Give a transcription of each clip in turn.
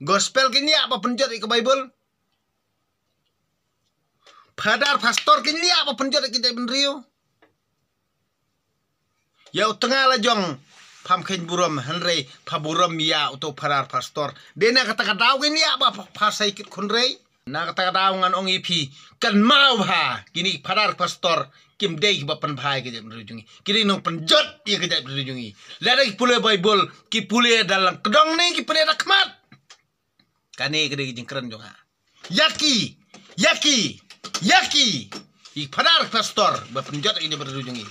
Gospel kini apa penjot ke Bible? Padar pastor kini apa penjot kita benrio? Ya tengah lah jong pamken buram Henry paburam ya untuk padar pastor. Dena kata-kata kini apa pasai kit konrei? Na kata-kata ngan ong ipi kan mau ha kini padar pastor kim dei ba pan bhai ke berujungi kini no penjot ya ke berujungi lada ki pule Bible ki pule dalam kedong ni ki pule rakmat kane ke jing keren jonga yaki i padar pastor ba penjot ini berujungi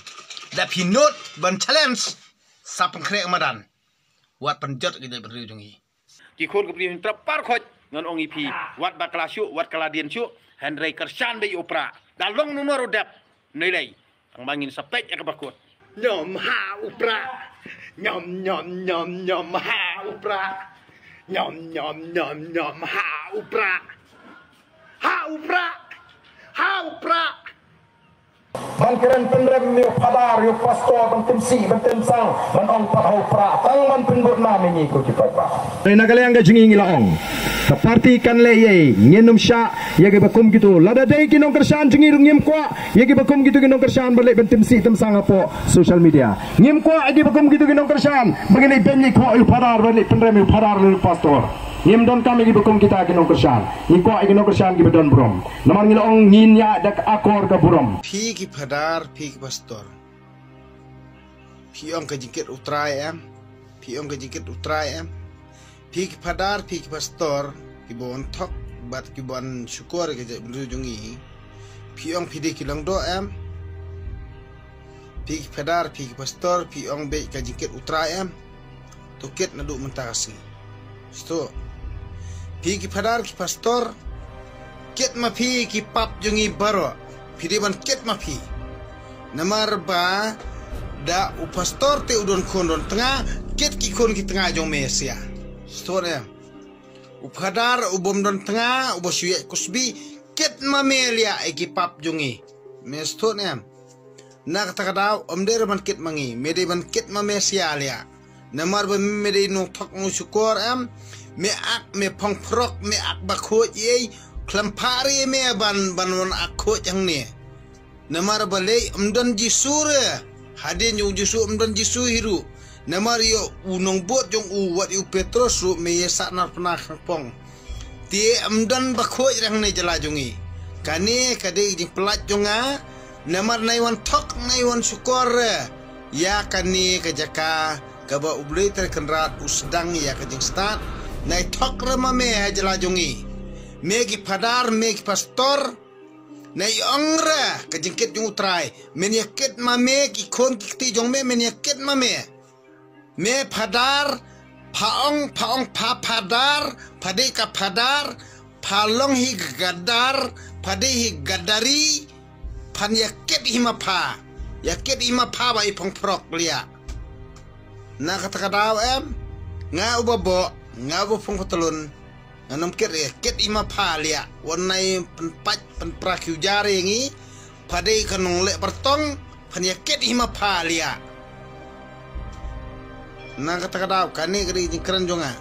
da pinot ban challenge sapang krek madan wat penjot ke berujungi ki khon ke prin trapar khoj ngan ong ipi wat bakla syu wat kaladian syu Henry Kersan be opera dalong nomor dap nilai ang bangin sa pek ka bakot nyom ha opera nyom ha opera nyom ha opera man keren penrem yo padar yo pastor bantim si bantim sang man ong patau pra tang man penbut na mengi ko ki pa dai nagalang ga jingi laong ta parti kan le ye ngenum sha ye ge bakum gitu lada dai kinong kersan jingi ngem kwa ye ge bakum gitu kinong kersan balik bantim si tem sang apo social media ngem kwa ge bakum gitu kinong kersan bagini benni ko yo padar balik penrem yo padar yo pastor ngem don kami ge bakum kita kinong kersan ni ko kinong kersan ge bedon brom namar ngilong nginya dak akor ka burom pi ki padar pi ki pastor pi ong ka jikit utrai em pi ong ka jikit utrai em pi ki padar pi ki pastor ki bon thok bat ki bon syukur ke berujungi pi ong pidi ki lang do em pi ki padar pi ki pastor pi ong be ka jikit utrai em to ket na du mentasi sto pi ki padar ki pastor ket ma pi ki pap jungi baro pidi ban ket ma pi namar ba da u pastor te udon kondon tengah ket ki kon ki tengah jong mesia store u padar u bom don tengah u bosuye kusbi ket ma melia e ki pap jungi mesto ne na kata kata om der ban ket mangi mede ban ket ma mesia lia namar ba mede no thok no syukur me ak me pong prok me ak ba kho ye klampari me ban won ak kho jang ne namar balai umdan jisure hadin yung jisu umdan jisu hiru namar yo unong bot yung uwat yu petros ru me yesak nar pernah pong tie umdan bakho rang ne jala jungi kane kade jing pelat jonga namar naiwan tok naiwan syukur ya kane kajaka kaba ublei terkenrat usdang ya kajing start nai tok rama me jala jungi megi padar megi pastor nai ongra kajingket yung utrai menyaket mame ki kon ki jong me menyaket mame me padar paong pa padar pade ka padar palong hi gadar pade hi gadari pan yaket hima pa yaket hima pa ba ipong prok lia na kata-kata nga ubabo nga ubong patulun anam ket ima palia warnai penpat penprakiu jari ngi padai kanong lek bertong pania ket ima palia na kata-kata kane kari keren jonga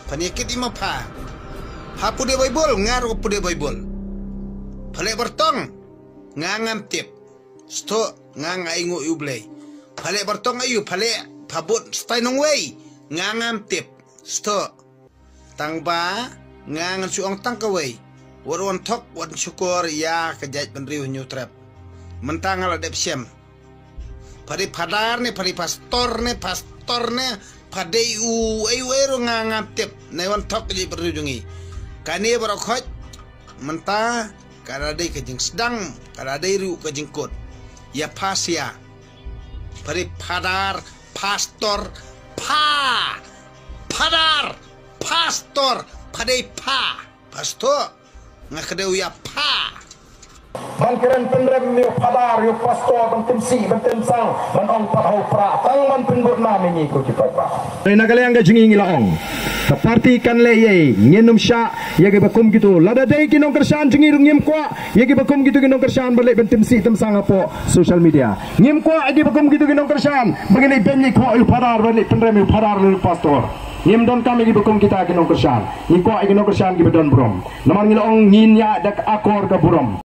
pania ket ima pa pude Bible ngaru pude Bible pale bertong ngangam tip sto nganga ingu ublei pale bertong ayu pale pabut stainong way ngangam tip sto tangba ngangan suong tangkaway warwan tok wan syukur ya kejait penriu nyutrap mentang ala dep syem padi padar ne padi pastor ne padi u ayu ngangap tip ne wan tok kejait penriu kani barokoj mentah kada dei kejing sedang kada dei riu kejing kot ya pasya padi padar pastor padar pastor padai pastor ngakadeu ya man keren penrem yo padar yo pastor bantim si bantim sang man ong patau pra tang man penbut na mengi ko ki pa dai nagalang ga jingi laong ta parti kan le ye ngenum sha ye ge bakum gitu lada dai kinong kersan jingi ngem kwa ye ge bakum gitu kinong kersan balik bantim si tem sang apo social media ngem kwa ge bakum gitu kinong kersan bagini benni ko yo padar balik penrem yo padar yo pastor Ngimdon kami gibukum kita ginong kersan. Ngiko ay ginong kersan gibedon burom. Naman ngilaong nginya dak akor ka burom.